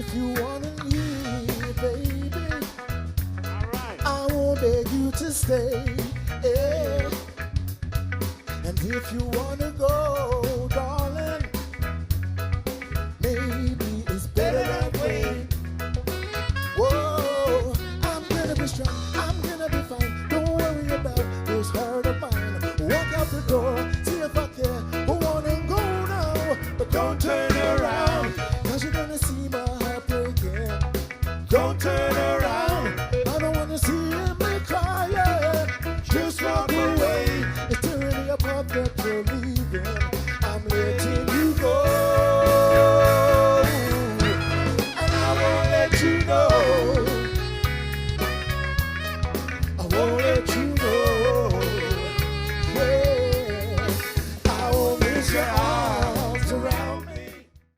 if you wanna leave, baby, I won't beg you to stay. Yeah. And if you wanna go, darling, maybe it's better that way. Whoa, I'm gonna be strong, I'm gonna be fine. Don't worry about this heart of mine. Walk out the door, see if I care. I wanna go now, but don't turn around, 'cause you're gonna see my heart breaking. Don't turn